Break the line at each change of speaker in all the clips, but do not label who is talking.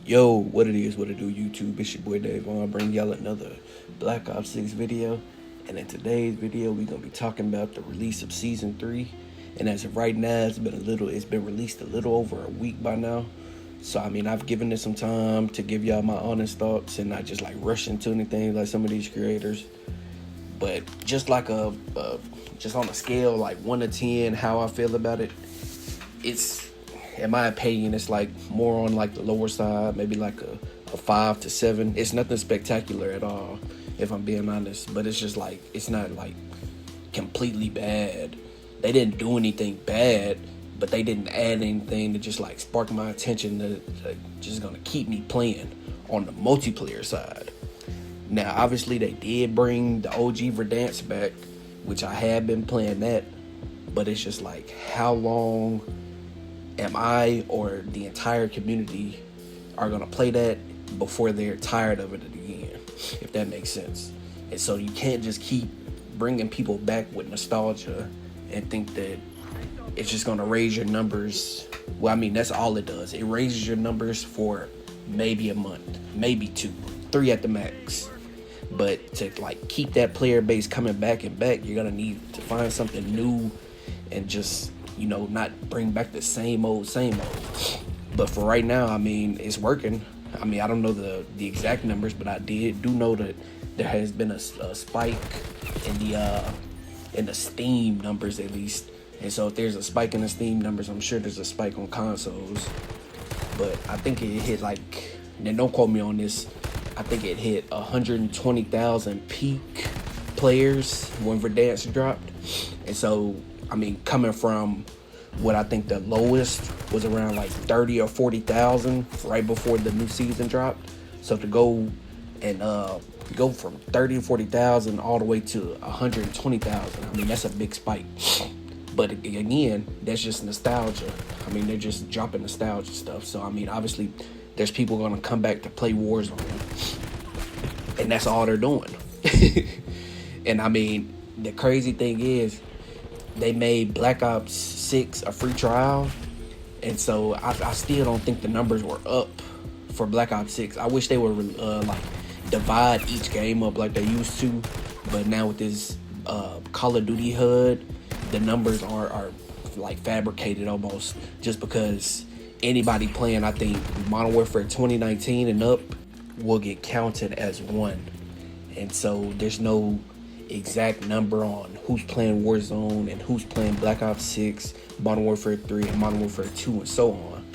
Yo, what it is, what it do, YouTube? It's your boy Dave. I bring y'all another Black Ops 6 video. And in today's video, we're gonna be talking about the release of Season 3. And as of right now, it's been released a little over a week by now. So I mean, I've given it some time to give y'all my honest thoughts and not just like rush into anything like some of these creators. But just like just on a scale like 1 to 10, how I feel about it, it's, in my opinion, it's like more on like the lower side, maybe like a 5 to 7. It's nothing spectacular at all, if I'm being honest. But it's just like, it's not like completely bad. They didn't do anything bad, but they didn't add anything to just like spark my attention to just gonna keep me playing on the multiplayer side. Now, obviously, they did bring the OG Verdansk back, which I have been playing that, but it's just like, how long am I or the entire community are gonna play that before they're tired of it again, if that makes sense. And so you can't just keep bringing people back with nostalgia and think that it's just gonna raise your numbers. Well, I mean, that's all it does. It raises your numbers for maybe a month, maybe 2, 3 at the max. But to like keep that player base coming back and back, you're gonna need to find something new and just, you know, not bring back the same old. But for right now, I mean, it's working. I mean, I don't know the exact numbers, but I do know that there has been a spike in the Steam numbers, at least. And so if there's a spike in the Steam numbers, I'm sure there's a spike on consoles. But I think it hit like, now don't quote me on this, I think it hit 120,000 peak players when Verdansk dropped. And so, I mean, coming from what I think the lowest was around like 30 or 40,000 right before the new season dropped. So to go and go from 30 to 40,000 all the way to 120,000, I mean, that's a big spike. But again, that's just nostalgia. I mean, they're just dropping nostalgia stuff. So I mean, obviously, there's people gonna come back to play Warzone, and that's all they're doing. And I mean, the crazy thing is, they made Black Ops 6 a free trial, and so I still don't think the numbers were up for Black Ops 6. I wish they would like divide each game up like they used to, but now with this Call of Duty HUD, the numbers are like fabricated almost, just because anybody playing, I think, Modern Warfare 2019 and up will get counted as one. And so there's no exact number on who's playing Warzone and who's playing Black Ops 6, Modern Warfare 3, and Modern Warfare 2, and so on.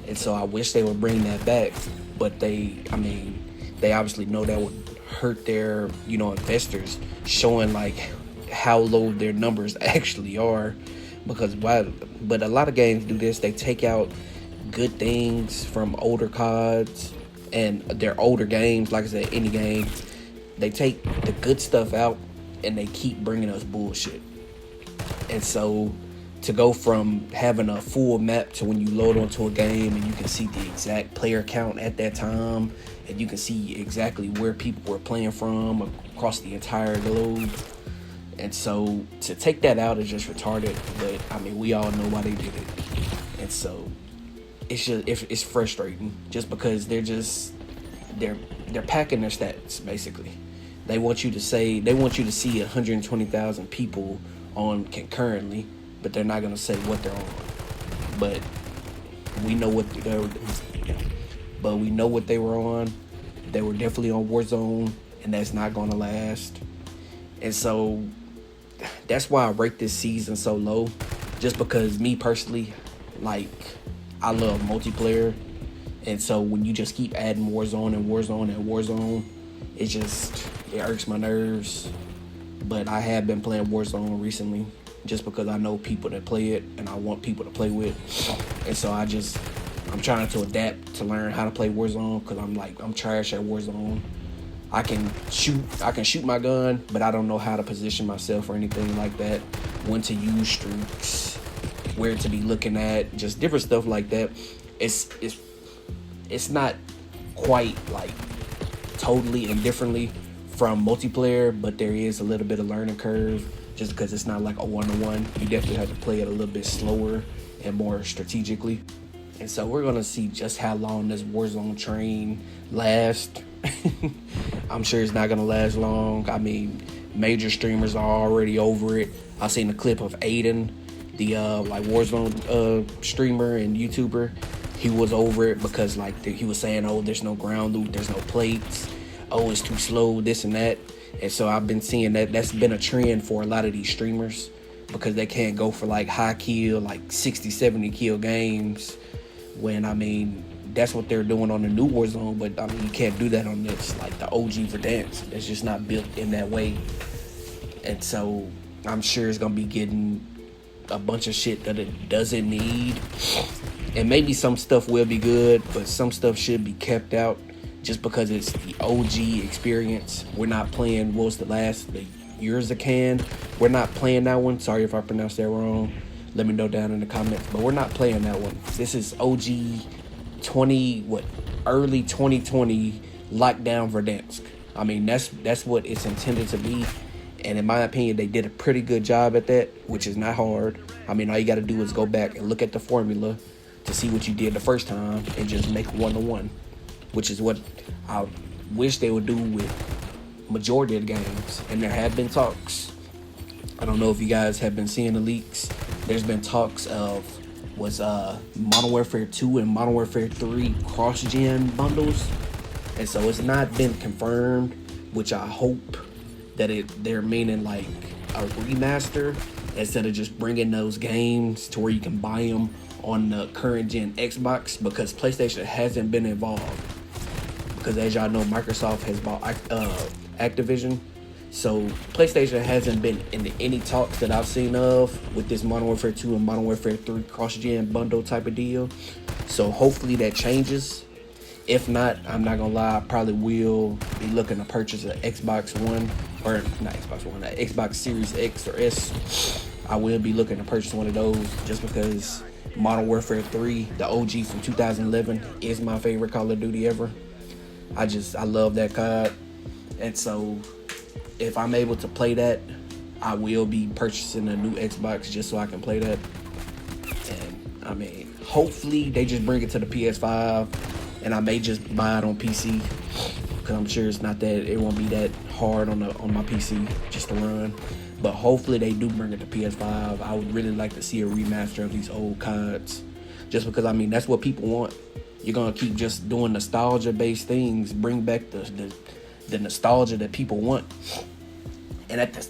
And so I wish they would bring that back, but they obviously know that would hurt their, you know, investors, showing like how low their numbers actually are. But a lot of games do this. They take out good things from older CODs and their older games. Like I said, any game, they take the good stuff out and they keep bringing us bullshit. And so to go from having a full map to when you load onto a game and you can see the exact player count at that time, and you can see exactly where people were playing from across the entire globe. And so to take that out is just retarded. But I mean, we all know why they did it. And so it's frustrating, just because they're packing their stats basically. They want you to see 120,000 people on concurrently, but they're not gonna say what they're on. But we know what they were on. They were definitely on Warzone, and that's not gonna last. And so that's why I rate this season so low, just because me personally, like, I love multiplayer. And so when you just keep adding Warzone and Warzone and Warzone, it irks my nerves. But I have been playing Warzone recently, just because I know people that play it and I want people to play with. And so I'm trying to adapt to learn how to play Warzone, because I'm trash at Warzone. I can shoot my gun, but I don't know how to position myself or anything like that. When to use streaks, where to be looking at, just different stuff like that. It's not quite like totally and differently from multiplayer, but there is a little bit of learning curve, just because it's not like a 1-to-1. You definitely have to play it a little bit slower and more strategically. And so we're gonna see just how long this Warzone train lasts. I'm sure it's not gonna last long. I mean, major streamers are already over it. I seen a clip of Aiden, the like Warzone streamer and YouTuber. He was over it because like he was saying, oh, there's no ground loot, there's no plates, oh, it's too slow, this and that. And so I've been seeing that's been a trend for a lot of these streamers, because they can't go for like high kill, like 60, 70 kill games, when I mean that's what they're doing on the new Warzone. But I mean, you can't do that on this, like the OG Verdansk. It's just not built in that way. And so I'm sure it's gonna be getting a bunch of shit that it doesn't need. And maybe some stuff will be good, but some stuff should be kept out just because it's the OG experience. We're not playing, what was the last, the Urzakan? We're not playing that one. Sorry if I pronounced that wrong. Let me know down in the comments. But we're not playing that one. This is OG early 2020 lockdown Verdansk. I mean, that's what it's intended to be. And in my opinion, they did a pretty good job at that, which is not hard. I mean, all you got to do is go back and look at the formula to see what you did the first time and just make 1-to-1, which is what I wish they would do with majority of the games. And there have been talks. I don't know if you guys have been seeing the leaks. There's been talks of Modern Warfare 2 and Modern Warfare 3 cross-gen bundles. And so it's not been confirmed, which I hope that they're meaning like a remaster instead of just bringing those games to where you can buy them on the current gen Xbox, because PlayStation hasn't been involved. Because as y'all know, Microsoft has bought Activision. So PlayStation hasn't been in any talks that I've seen of with this Modern Warfare 2 and Modern Warfare 3 cross-gen bundle type of deal. So hopefully that changes. If not, I'm not gonna lie, I probably will be looking to purchase an Xbox One, or not Xbox One, an Xbox Series X or S. I will be looking to purchase one of those just because Modern Warfare 3, the OG from 2011, is my favorite Call of Duty ever. I love that COD. And so if I'm able to play that, I will be purchasing a new Xbox just so I can play that. And I mean, hopefully they just bring it to the PS5, and I may just buy it on PC, because I'm sure it won't be that hard on my PC just to run. But hopefully they do bring it to PS5. I would really like to see a remaster of these old CODs, just because I mean that's what people want. You're gonna keep just doing nostalgia-based things, bring back the nostalgia that people want. And at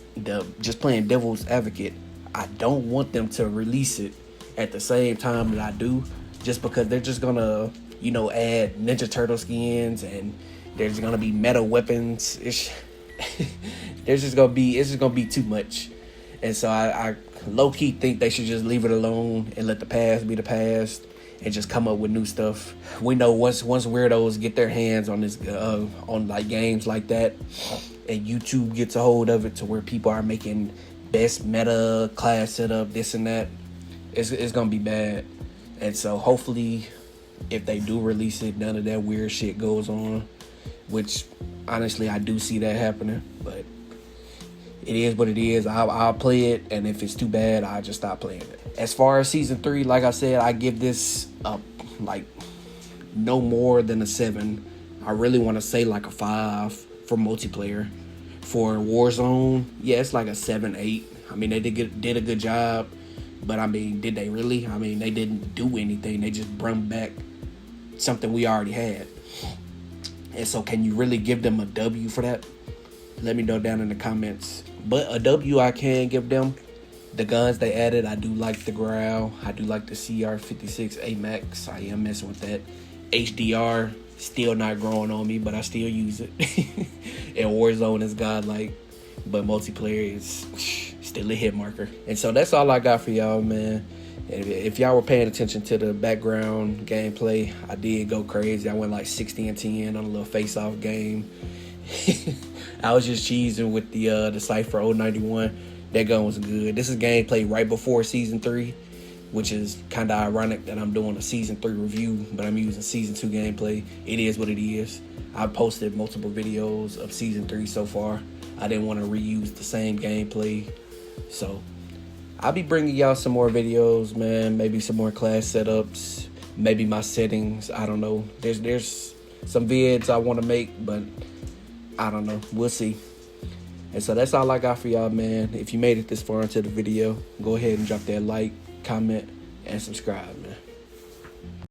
just playing devil's advocate, I don't want them to release it at the same time that I do, just because they're just gonna, add Ninja Turtle skins, and there's gonna be meta weapons. It's just gonna be too much. And so I low-key think they should just leave it alone and let the past be the past and just come up with new stuff. We know once weirdos get their hands on this on like games like that, and YouTube gets a hold of it to where people are making best meta class setup, this and that, it's gonna be bad. And so hopefully if they do release it, none of that weird shit goes on, which honestly I do see that happening. But it is what it is. I'll play it, and if it's too bad, I'll just stop playing it. As far as season 3, like I said, I give this like no more than a 7. I really want to say like a 5 for multiplayer. For Warzone, yeah, it's like a 7, 8. I mean, they did a good job, but I mean, did they really? I mean, they didn't do anything. They just brought back something we already had. And so can you really give them a W for that? Let me know down in the comments. But a W I can give them. The guns they added, I do like the Growl. I do like the CR56 AMAX. I am messing with that. HDR, still not growing on me, but I still use it. And Warzone is godlike, but multiplayer is still a hit marker. And so that's all I got for y'all, man. If y'all were paying attention to the background gameplay, I did go crazy. I went like 60-10 on a little face-off game. I was just cheesing with the Cypher 091. That gun was good. This is gameplay right before Season 3, which is kind of ironic that I'm doing a Season 3 review, but I'm using Season 2 gameplay. It is what it is. I posted multiple videos of Season 3 so far. I didn't want to reuse the same gameplay. So I'll be bringing y'all some more videos, man. Maybe some more class setups. maybe my settings. I don't know. There's some vids I want to make, but I don't know. We'll see. And so that's all I got for y'all, man. If you made it this far into the video, go ahead and drop that like, comment, and subscribe, man.